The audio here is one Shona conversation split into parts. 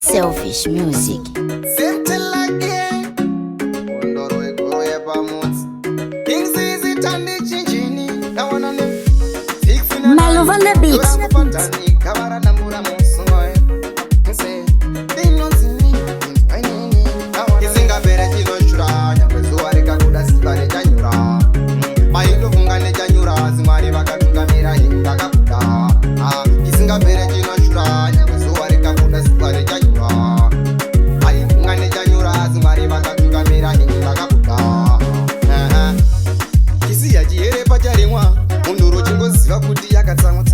Selfish music. Same till again. Undoro egoya pamots. Kingcee is it and the chinchini. Now one on them. Malove on the beat. Kavara namura musoy. Say, they not see me. Chisingapere chino chura. Nyambezo areka kuda sipare janyura. Mahindo fungane janyura. Zimari vakatunga mira hinda kapuda. Chisingapere chino chura. Nyambezo areka kuda sipare janyura. Kuti yakatsamwa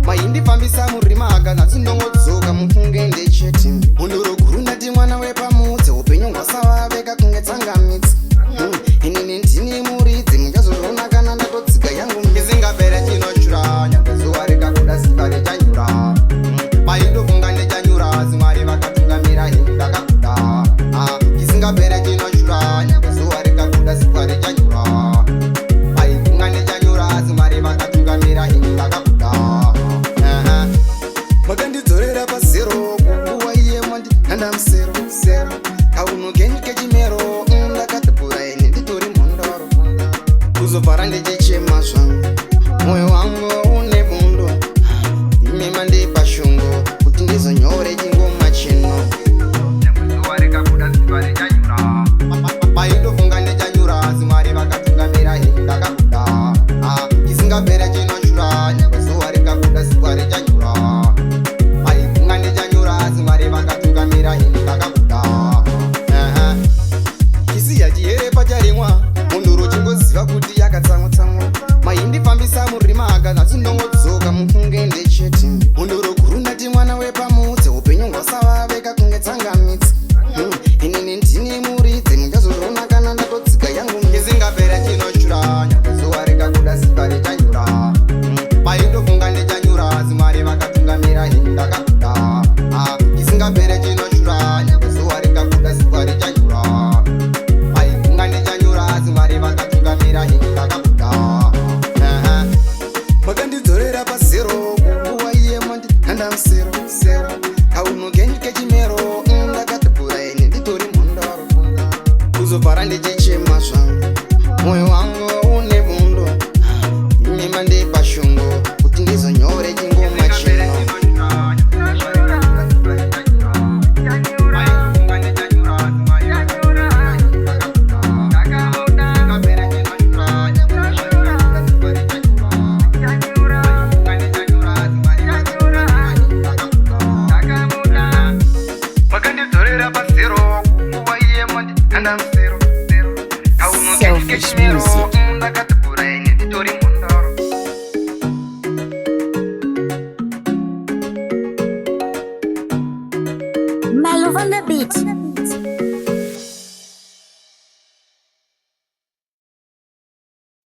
maindifambisa murima akana tindongodzoka mufunge ndecheti munduro guru ndati mwana wepamudzi upenyu hwasavaveka kunge tsangamidzi inini ndini muridzi muchazozviona kana ndatodzika yangu Chisingapere chinochura nyangwe zuva rikakuda simba richanyura maindofunga ndechanyura zimwari vakatungamira hindakakuda Chisingapere chinochura nyangwe zuva rikakuda simba richanyura aifunga ndechanyura zimwari vakatungamira hindakakuda makandidzorera pasero kunguva iye mwandihanda musero kaunogenike chimero ndakatibhura ine nditori mhondoro kuzobvara ndichichema zvangu mwoyo wangu une bundo imima ndipa shungo kuti ndizonyore chingoma chino zuva rikakuda simba richanyura maindofunga ndechanyura zimwari vakatungamira hindakakuda Chisingapere chinochura nyangwe zuva rikakuda simba richanyura aifunga ndechanyura zimwari vakatungamira hindakakuda chisiya chihere pacharimwa munduro chingoziva kuti yakatsamwa maindifambisa murima akana tindongodzoka mufunge ndecheti munduro guru ndati mwana wepamudzi upenyu hwasavaveka kunge tsangamidzi inini ndini muridzi muchazozviona kana ndatodzika yangu Chisingapere chinochura nyangwe zuva rikakuda simba richanyura maindofunga ndechanyura zimwari vakatungamira hindakakuda Chisingapere chinochura nyangwe zuva rikakuda simba richanyura aifunga ndechanyura zimwari vakatungamira hindakakuda makandidzorera pasero kunguva iye mwandihanda musero kaunogenike chimero ndakatibhura ine nditori mhondoro kuzobvara ndichichema zvangu mwoyo wangu une bundo imima ndipa shungo kuti ndizonyore chingoma chino Selfish music. Malove on the beat.